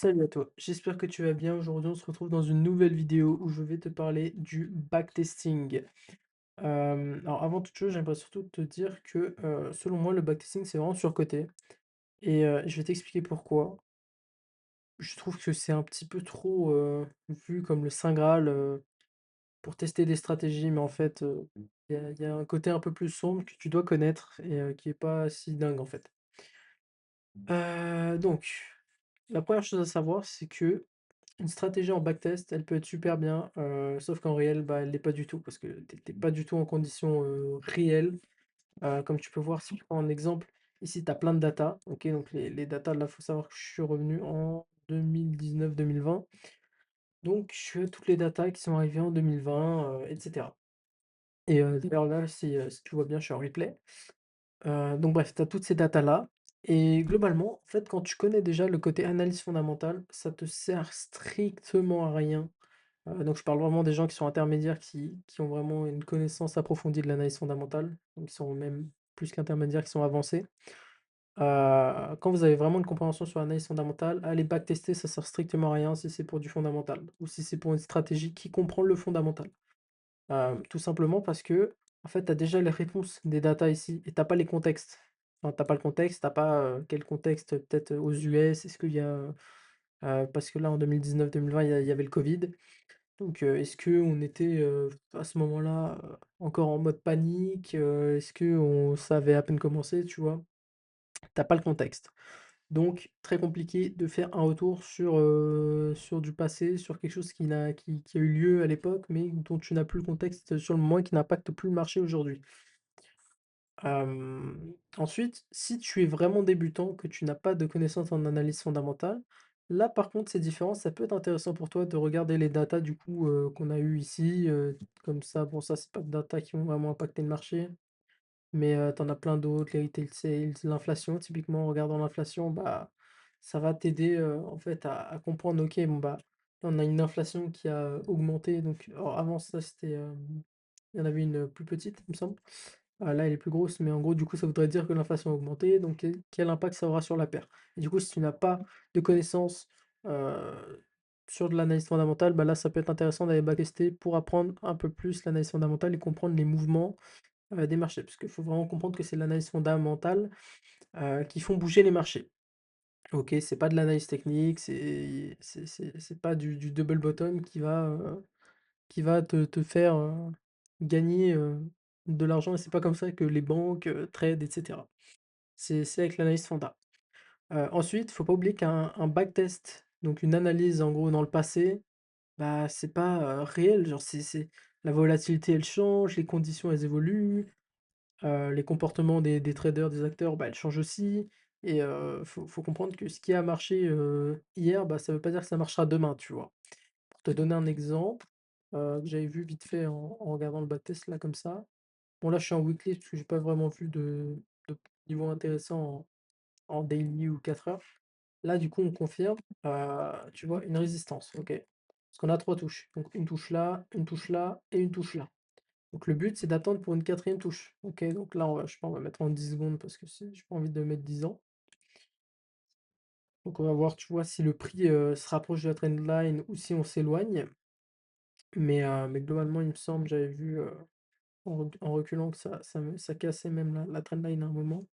Salut à toi, j'espère que tu vas bien. Aujourd'hui, on se retrouve dans une nouvelle vidéo où je vais te parler du backtesting. Alors, avant toute chose, j'aimerais surtout te dire que selon moi, le backtesting, c'est vraiment surcoté. Et je vais t'expliquer pourquoi. Je trouve que c'est un petit peu trop vu comme le Saint Graal pour tester des stratégies, mais en fait, il y a un côté un peu plus sombre que tu dois connaître et qui est pas si dingue en fait. Donc, la première chose à savoir, c'est que une stratégie en backtest, elle peut être super bien, sauf qu'en réel, bah, elle l'est pas du tout parce que tu es pas du tout en conditions, réelles. Comme tu peux voir, si je prends un exemple, ici, tu as plein de data, OK? Donc les datas, là, faut savoir que je suis revenu en 2019-2020. Donc je toutes les datas qui sont arrivées en 2020, et cetera. Et d'ailleurs là, si tu vois bien, je suis en replay. Donc bref, tu as toutes ces datas-là et globalement, en fait, quand tu connais déjà le côté analyse fondamentale, ça te sert strictement à rien. Donc je parle vraiment des gens qui sont intermédiaires, qui ont vraiment une connaissance approfondie de l'analyse fondamentale, donc qui sont même plus qu'intermédiaires, qui sont avancés. Quand vous avez vraiment une compréhension sur l'analyse fondamentale, aller backtester, ça sert strictement à rien si c'est pour du fondamental ou si c'est pour une stratégie qui comprend le fondamental. Tout simplement parce que en fait, tu as déjà les réponses des datas ici et tu pas les contextes. Enfin, tu pas le contexte, tu pas, quel contexte peut-être aux US, est-ce qu'il y a, parce que là en 2019-2020 il y avait le covid. Donc, est-ce qu'on était, à ce moment-là, encore en mode panique? Est-ce qu'on ça avait à peine commencé, tu vois? T'as pas le contexte. Donc très compliqué de faire un retour sur du passé, sur quelque chose qui a eu lieu à l'époque, mais dont tu n'as plus le contexte sur le moment et qui n'impacte plus le marché aujourd'hui. Ensuite, si tu es vraiment débutant, que tu n'as pas de connaissances en analyse fondamentale, là par contre c'est différent, ça peut être intéressant pour toi de regarder les datas du coup, qu'on a eu ici, comme ça, bon ça c'est pas de data qui vont vraiment impacter le marché, mais tu as plein d'autres, les retail sales, l'inflation typiquement, en regardant l'inflation, bah, ça va t'aider, en fait à comprendre, OK, bon bah, là on a une inflation qui a augmenté donc alors avant ça c'était, il y en avait une, plus petite il me semble. Là, elle est plus grosse, mais en gros, du coup, ça voudrait dire que l'inflation a augmenté, donc quel impact ça aura sur la paire? Et du coup, si tu n'as pas de connaissances, sur de l'analyse fondamentale, bah, là, ça peut être intéressant d'aller backtester pour apprendre un peu plus l'analyse fondamentale et comprendre les mouvements, des marchés. Parce qu'il faut vraiment comprendre que c'est l'analyse fondamentale, qui font bouger les marchés. OK, c'est pas de l'analyse technique, c'est pas du double bottom qui va te faire, gagner, de l'argent et c'est pas comme ça que les banques, trade et cetera. C'est avec l'analyse fonda. Ensuite, faut pas oublier qu'un backtest, donc une analyse en gros dans le passé, bah, c'est pas, réel, genre c'est la volatilité elle change, les conditions elles évoluent, les comportements des traders, des acteurs, bah, elles changent aussi et faut comprendre que ce qui a marché, hier, bah, ça veut pas dire que ça marchera demain, tu vois? Pour te donner un exemple, que j'avais vu vite fait en regardant le backtest là comme ça. Bon là je suis en weekly parce que j'ai pas vraiment vu de niveau intéressant en daily ou 4 heures. Là du coup on confirme, tu vois une résistance, OK. Parce qu'on a 3 touches. Donc une touche là, une touche là et une touche là. Donc le but c'est d'attendre pour une quatrième touche. OK, donc là on va je sais pas, on va mettre en 10 secondes parce que j'ai pas envie de mettre 10 ans. Donc on va voir, tu vois, si le prix, se rapproche de la trendline ou si on s'éloigne. Mais globalement, il me semble, j'avais vu, en reculant que ça cassait même la trendline à un moment.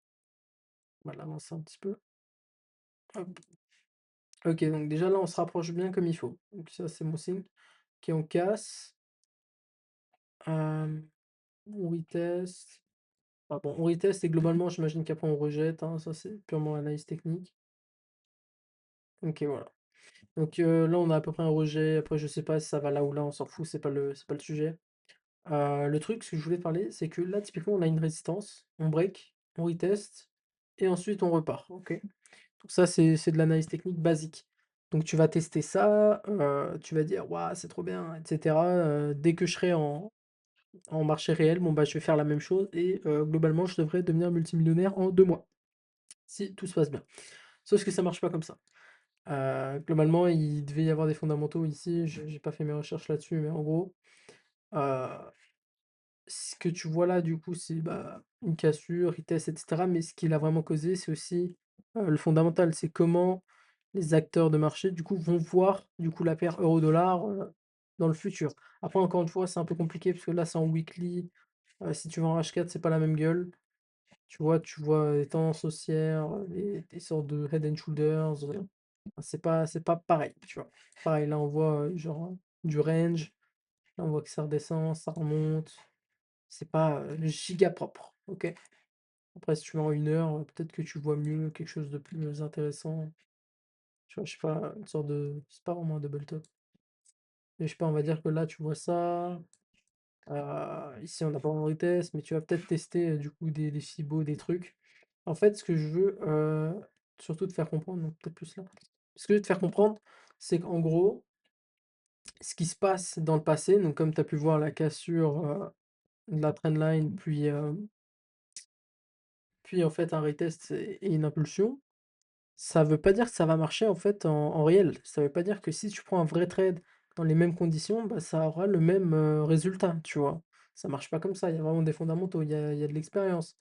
On va l'avancer un petit peu. Hop. OK, donc déjà là, on se rapproche bien comme il faut. Donc ça, c'est bon signe. OK, on casse. Hem, on reteste. Ah bon, on reteste et globalement, j'imagine qu'après on rejette, hein, ça c'est purement analyse technique. OK, voilà. Donc là, on a à peu près un rejet. Après, je sais pas si ça va là ou là, on s'en fout, c'est pas le sujet. Le truc, ce que je voulais te parler, c'est que là, typiquement, on a une résistance, on break, on reteste et ensuite on repart, OK? Donc ça, c'est de l'analyse technique basique. Donc tu vas tester ça, tu vas dire: «Waouh, c'est trop bien» et cetera, dès que je serai en marché réel, bon, bah, je vais faire la même chose et globalement, je devrais devenir multimillionnaire en 2 mois, si tout se passe bien. Sauf que ça marche pas comme ça. Globalement, il devait y avoir des fondamentaux ici, j'ai pas fait mes recherches là-dessus, mais en gros, heu ce que tu vois là, du coup, c'est, bah, une cassure, retest et cetera, mais ce qui l'a vraiment causé, c'est aussi, le fondamental. C'est comment les acteurs de marché, du coup, vont voir, du coup, la paire euro-dollar, dans le futur. Après, encore une fois, c'est un peu compliqué parce que là, c'est en weekly. Si tu vas en H4, c'est pas la même gueule. Tu vois les tendances haussières, des sortes de head and shoulders, c'est pas pareil, tu vois? Pareil, là, on voit, genre, du range, là, on voit que ça redescend, ça remonte. C'est pas, giga propre, OK? Après, si tu vas en 1 heure, peut-être que tu vois mieux, quelque chose de plus intéressant. Tu vois, je sais pas, une sorte de c'est pas vraiment un double top. Mais je sais pas, on va dire que là, tu vois ça, ici, on n'a pas vraiment de test, mais tu vas peut-être tester, du coup, des fibos, des trucs. En fait, ce que je veux, surtout te faire comprendre, donc peut-être plus là. Ce que je veux te faire comprendre, c'est qu'en gros, ce qui se passe dans le passé, donc comme tu as pu voir la cassure, de la trendline, puis en fait un retest et une impulsion. Ça veut pas dire que ça va marcher en fait en réel. Ça veut pas dire que si tu prends un vrai trade dans les mêmes conditions, bah, ça aura le même, résultat, tu vois? Ça marche pas comme ça, il y a vraiment des fondamentaux, il y a de l'expérience,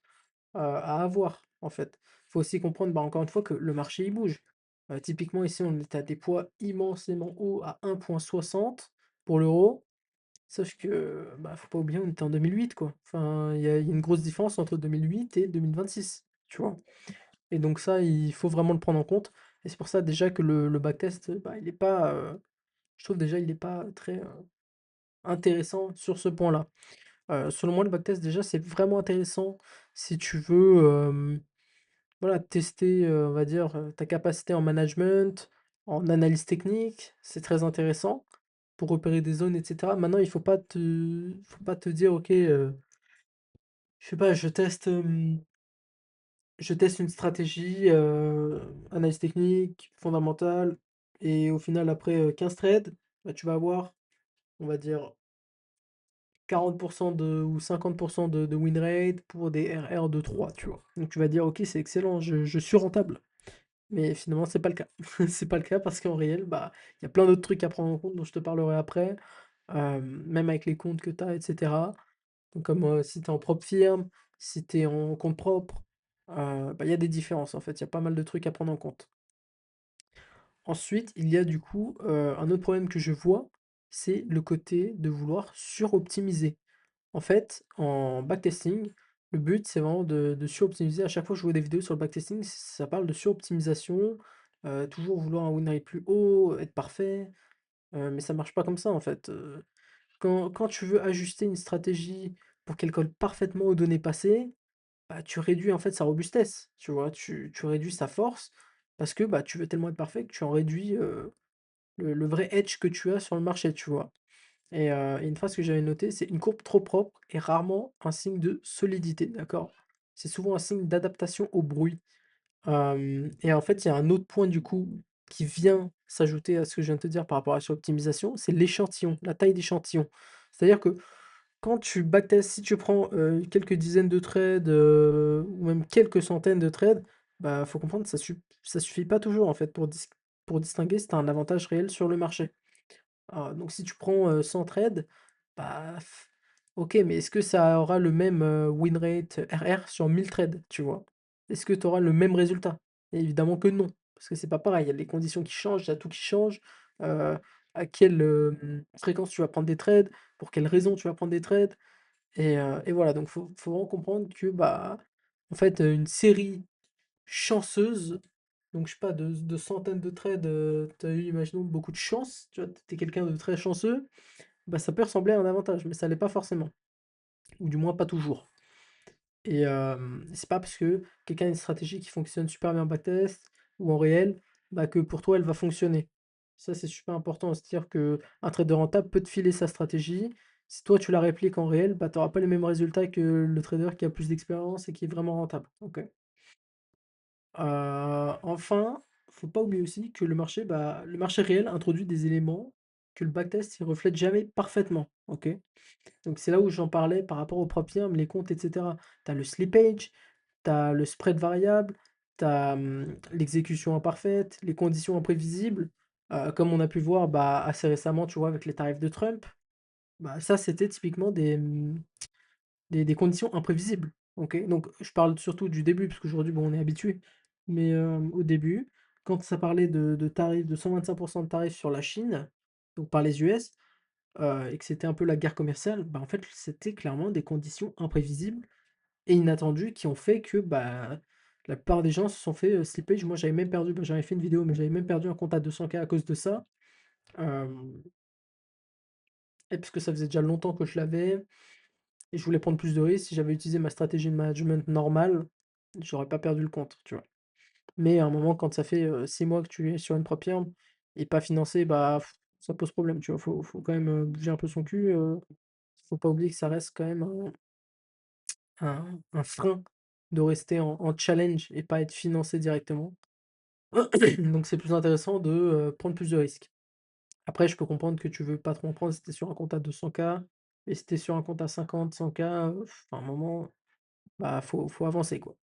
à avoir, en fait. Faut aussi comprendre, bah, encore une fois que le marché il bouge. Typiquement ici, on était à des poids immensément hauts à 1,60 pour l'euro, sauf que, bah, faut pas oublier, on était en 2008 quoi. Enfin, il y a une grosse différence entre 2008 et 2026, tu vois? Et donc ça, il faut vraiment le prendre en compte et c'est pour ça déjà que le backtest, bah, il est pas, je trouve déjà il est pas très, intéressant sur ce point-là. Selon moi, le backtest déjà, c'est vraiment intéressant si tu veux, voilà, tester, on va dire, ta capacité en management, en analyse technique, c'est très intéressant pour repérer des zones et cetera. Maintenant, il faut pas te dire: «OK, je sais pas, je teste une stratégie, analyse technique, fondamentale et au final après, 15 trades, bah, tu vas avoir, on va dire 40 de ou 50 de win rate pour des RR de 3, tu vois? Donc tu vas dire: «OK, c'est excellent, je suis rentable». Mais finalement, c'est pas le cas. C'est pas le cas parce qu'en réel, bah, il y a plein d'autres trucs à prendre en compte dont je te parlerai après, même avec les comptes que tu as et cetera. Donc comme, si tu es en propre firme, si tu es en compte propre, bah, il y a des différences en fait, il y a pas mal de trucs à prendre en compte. Ensuite, il y a du coup, un autre problème que je vois, c'est le côté de vouloir suroptimiser. En fait, en backtesting, le but, c'est vraiment de suroptimiser. À chaque fois que je vois des vidéos sur le backtesting, ça parle de suroptimisation, toujours vouloir un win rate plus haut, être parfait, mais ça marche pas comme ça en fait. Quand tu veux ajuster une stratégie pour qu'elle colle parfaitement aux données passées, bah, tu réduis en fait sa robustesse, tu vois? Tu réduis sa force parce que, bah, tu veux tellement être parfait que tu en réduis, le vrai edge que tu as sur le marché, tu vois? Et une phrase que j'avais notée, c'est: «Une courbe trop propre est rarement un signe de solidité», d'accord? C'est souvent un signe d'adaptation au bruit. Et en fait, il y a un autre point du coup qui vient s'ajouter à ce que je viens de te dire par rapport à la suroptimisation, c'est l'échantillon, la taille d'échantillon. C'est-à-dire que quand tu backtestes, si tu prends, quelques dizaines de trades, ou même quelques centaines de trades, bah, faut comprendre que ça suffit pas toujours en fait pour distinguer si tu as un avantage réel sur le marché. Donc si tu prends, 100 trades, bah, OK, mais est-ce que ça aura le même, win rate RR sur 1000 trades, tu vois? Est-ce que tu auras le même résultat? Évidemment que non, parce que c'est pas pareil, il y a les conditions qui changent, il y a tout qui change, heu, à quelle, fréquence tu vas prendre des trades, pour quelles raisons tu vas prendre des trades et voilà, donc faut vraiment comprendre que, bah, en fait, une série chanceuse, donc je sais pas, de centaines de trades, tu as eu, imaginons, beaucoup de chance, tu vois? Tu es quelqu'un de très chanceux, bah, ça peut ressembler à un avantage, mais ça l'est pas forcément, ou du moins pas toujours. C'est pas parce que quelqu'un a une stratégie qui fonctionne super bien en backtest ou en réel, bah, que pour toi elle va fonctionner. Ça, c'est super important, c'est-à-dire qu'un trader rentable peut te filer sa stratégie. Si toi tu la répliques en réel, bah, tu auras pas les mêmes résultats que le trader qui a plus d'expérience et qui est vraiment rentable. OK? Enfin, faut pas oublier aussi que le marché réel introduit des éléments que le backtest il reflète jamais parfaitement, OK? Donc c'est là où j'en parlais par rapport aux propres firmes, les comptes et cetera. Tu as le slippage, tu as le spread variable, tu as, l'exécution imparfaite, les conditions imprévisibles, comme on a pu voir, bah, assez récemment, tu vois, avec les tarifs de Trump. Bah, ça, c'était typiquement des conditions imprévisibles, OK? Donc je parle surtout du début, parce qu'aujourd'hui, bon, on est habitué, mais au début, quand ça parlait de tarifs de 125 de tarifs sur la Chine, donc par les US, et que c'était un peu la guerre commerciale, bah, en fait, c'était clairement des conditions imprévisibles et inattendues qui ont fait que, bah, la plupart des gens se sont fait, slippage. Moi, j'avais même perdu, bah, j'avais fait une vidéo, mais j'avais même perdu un compte à 200K à cause de ça. Hem Et parce que ça faisait déjà longtemps que je l'avais et je voulais prendre plus de risques. Si j'avais utilisé ma stratégie de management normale, j'aurais pas perdu le compte, tu vois? Mais à un moment, quand ça fait, 6 mois que tu es sur une propre firme et pas financé, bah, ça pose problème, tu vois? Faut quand même, bouger un peu son cul, faut pas oublier que ça reste quand même un frein de rester en challenge et pas être financé directement. Donc c'est plus intéressant de, prendre plus de risques. Après, je peux comprendre que tu veux pas trop en prendre si tu sur un compte à 200K et si tu sur un compte à 50-100K, à un moment, bah, faut avancer, quoi.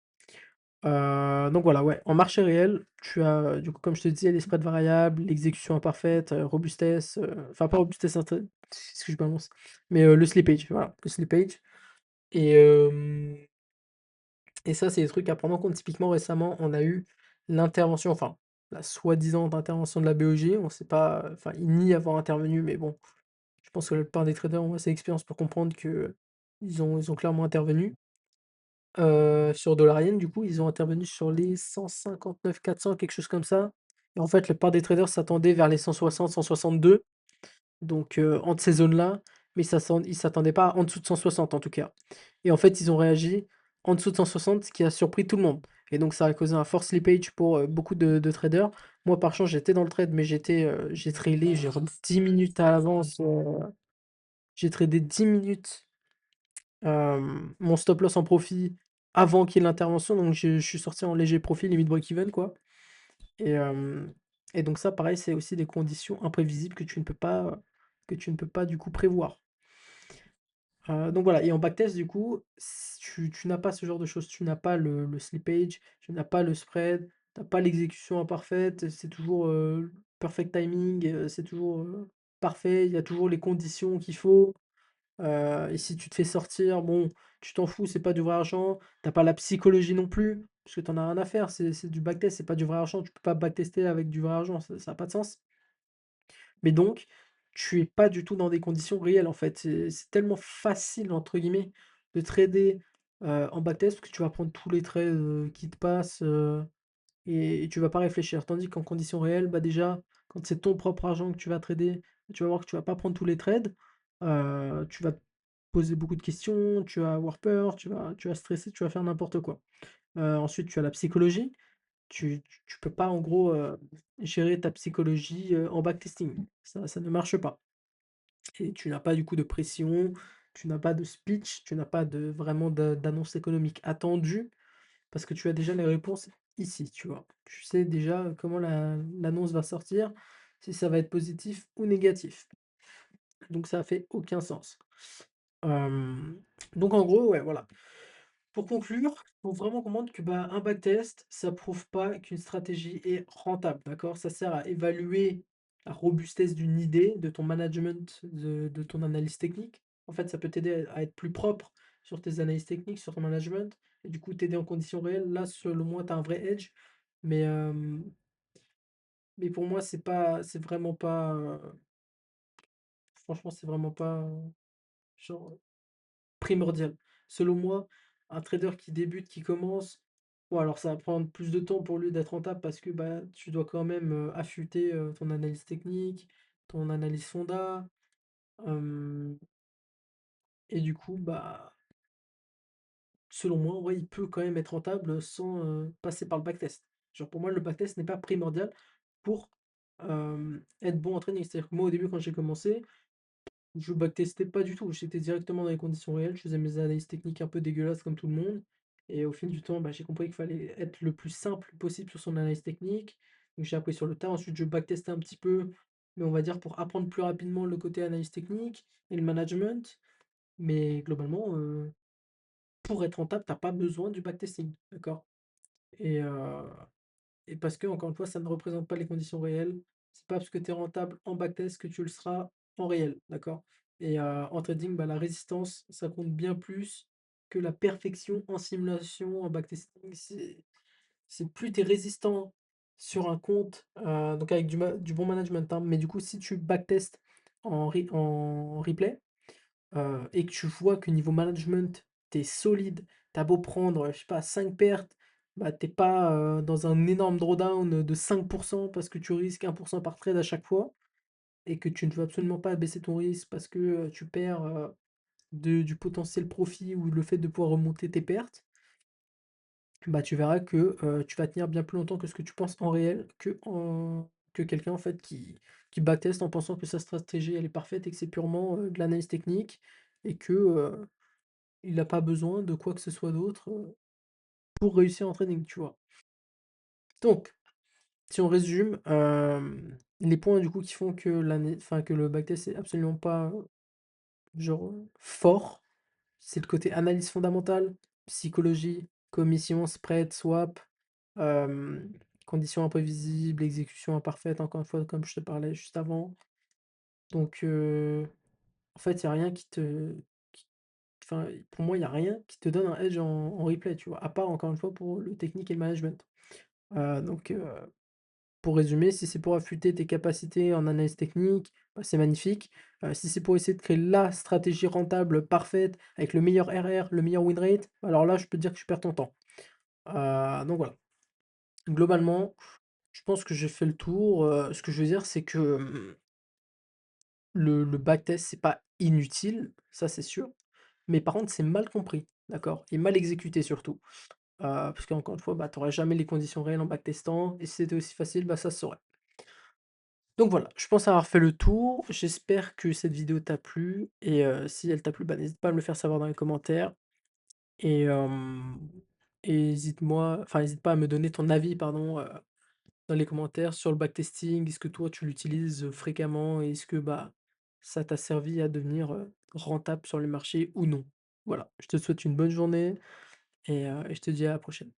Donc voilà, ouais, en marché réel, tu as, du coup, comme je te disais, les spreads variables, l'exécution imparfaite, robustesse, enfin pas robustesse inté ce que je balance, mais le slippage, voilà, le slippage et hem et ça, c'est des trucs à prendre en compte. Typiquement, récemment, on a eu l'intervention, enfin, la soi-disant intervention de la BOJ. On sait pas, enfin, ils nient avoir intervenu, mais bon, je pense que la plupart des traders ont assez d'expérience pour comprendre que ils ont clairement intervenu. Sur dollar yen, du coup, ils ont intervenu sur les 159-400, quelque chose comme ça. Et en fait, la plupart des traders s'attendaient vers les 160-162, donc entre ces zones-là, mais ils s'attendaient pas en dessous de 160 en tout cas. Et en fait, ils ont réagi en dessous de 160, ce qui a surpris tout le monde. Et donc ça a causé un force slippage pour, beaucoup de traders. Moi, par chance, j'étais dans le trade, mais j'ai trailé, j'ai 10 minutes à l'avance, j'ai tradé 10 minutes, mon stop loss en profit avant qu'il y ait l'intervention, donc je suis sorti en léger profit, limite break-even, quoi. Et donc ça, pareil, c'est aussi des conditions imprévisibles que tu ne peux pas du coup prévoir. Donc voilà, et en backtest du coup, s tu n'as pas ce genre de choses. Tu n'as pas le slippage, tu n'as pas le spread, tu as pas l'exécution imparfaite, c'est toujours, perfect timing, c'est toujours, parfait, il y a toujours les conditions qu'il faut. Et si tu te fais sortir, bon, tu t'en fous, c'est pas du vrai argent. T'as pas la psychologie non plus, parce que tu en as rien à faire, c'est du backtest, c'est pas du vrai argent. Tu peux pas backtester avec du vrai argent, ça a pas de sens. Mais donc, tu es pas du tout dans des conditions réelles, en fait. C'est tellement «facile» entre guillemets de trader, en backtest parce que tu vas prendre tous les trades, qui te passent, et tu vas pas réfléchir. Tandis qu'en conditions réelles, bah, déjà, quand c'est ton propre argent que tu vas trader, tu vas voir que tu vas pas prendre tous les trades, tu vas te poser beaucoup de questions, tu vas avoir peur, tu vas stresser, tu vas faire n'importe quoi. Ensuite, tu as la psychologie. Tu peux pas en gros, gérer ta psychologie, en backtesting. Ça ne marche pas et tu n'as pas du coup de pression, tu n'as pas de speech, tu n'as pas vraiment d'annonce économique attendue parce que tu as déjà les réponses ici, tu vois? Tu sais déjà comment l'annonce va sortir, si ça va être positif ou négatif. Donc ça fait aucun sens. Hem, donc en gros, ouais, voilà. Pour conclure, faut vraiment comprendre que, bah, un backtest, ça prouve pas qu'une stratégie est rentable, d'accord? Ça sert à évaluer la robustesse d'une idée, de ton management, de ton analyse technique. En fait, ça peut t'aider à être plus propre sur tes analyses techniques, sur ton management et du coup t'aider en conditions réelles. Là, selon moi, tu as un vrai edge, mais mais pour moi, c'est vraiment pas, franchement, c'est vraiment pas, genre primordial. Selon moi, un trader qui débute, qui commence, bon alors ça va prendre plus de temps pour lui d'être rentable parce que, bah, tu dois quand même, affûter, ton analyse technique, ton analyse fonda, hem et du coup, bah, selon moi, ouais, il peut quand même être rentable sans, passer par le backtest. Genre pour moi, le backtest n'est pas primordial pour, être bon en trading. C'est-à-dire que moi, au début, quand j'ai commencé, je backtestais pas du tout, j'étais directement dans les conditions réelles, je faisais mes analyses techniques un peu dégueulasses comme tout le monde et au fil du temps, bah, j'ai compris qu'il fallait être le plus simple possible sur son analyse technique. Donc j'ai appris sur le tas, ensuite je backtestais un petit peu, mais on va dire pour apprendre plus rapidement le côté analyse technique et le management. Mais globalement, pour être rentable, tu as pas besoin du backtesting, d'accord? Et et parce que encore une fois, ça ne représente pas les conditions réelles. C'est pas parce que tu es rentable en backtest que tu le seras en réel, d'accord? Et en trading, bah, la résistance, ça compte bien plus que la perfection en simulation, en backtesting. C'est plus tu es résistant sur un compte, donc avec du bon management, hein, mais du coup, si tu backtestes en replay, et que tu vois que niveau management, tu solide, t'as beau prendre, je sais pas, 5 pertes, bah, t'es pas, dans un énorme drawdown, de 5 parce que tu risques 1 par trade à chaque fois et que tu ne veux absolument pas baisser ton risque parce que, tu perds, du potentiel profit ou le fait de pouvoir remonter tes pertes, bah, tu verras que, tu vas tenir bien plus longtemps que ce que tu penses en réel, que quelqu'un en fait qui backteste en pensant que sa stratégie elle est parfaite et que c'est purement, de l'analyse technique et que, il a pas besoin de quoi que ce soit d'autre, pour réussir en trading, tu vois? Donc, si on résume, les points du coup qui font que que le backtest est absolument pas, genre, fort, c'est le côté analyse fondamentale, psychologie, commission, spread, swap, hem, conditions imprévisibles, exécution imparfaite, encore une fois, comme je te parlais juste avant. Donc, en fait, il y a rien qui enfin, pour moi, il y a rien qui te donne un edge en replay, tu vois? À part, encore une fois, pour le technique et le management. Donc, pour résumer, si c'est pour affûter tes capacités en analyse technique, bah, c'est magnifique. Si c'est pour essayer de créer la stratégie rentable parfaite avec le meilleur RR, le meilleur win rate, alors là, je peux te dire que tu perds ton temps. Donc voilà. Globalement, je pense que j'ai fait le tour. Ce que je veux dire, c'est que, le backtest, c'est pas inutile, ça c'est sûr, mais par contre, c'est mal compris, d'accord? Et mal exécuté surtout. Parce qu'encore une fois, bah, tu auras jamais les conditions réelles en backtestant et si c'était aussi facile, bah, ça se saurait. Donc voilà, je pense avoir fait le tour. J'espère que cette vidéo t'a plu et si elle t'a plu, bah, n'hésite pas à me le faire savoir dans les commentaires et n'hésite pas à me donner ton avis, pardon, dans les commentaires sur le backtesting. Est-ce que toi tu l'utilises, fréquemment et est-ce que, bah, ça t'a servi à devenir, rentable sur le marché ou non? Voilà, je te souhaite une bonne journée et je te dis à la prochaine.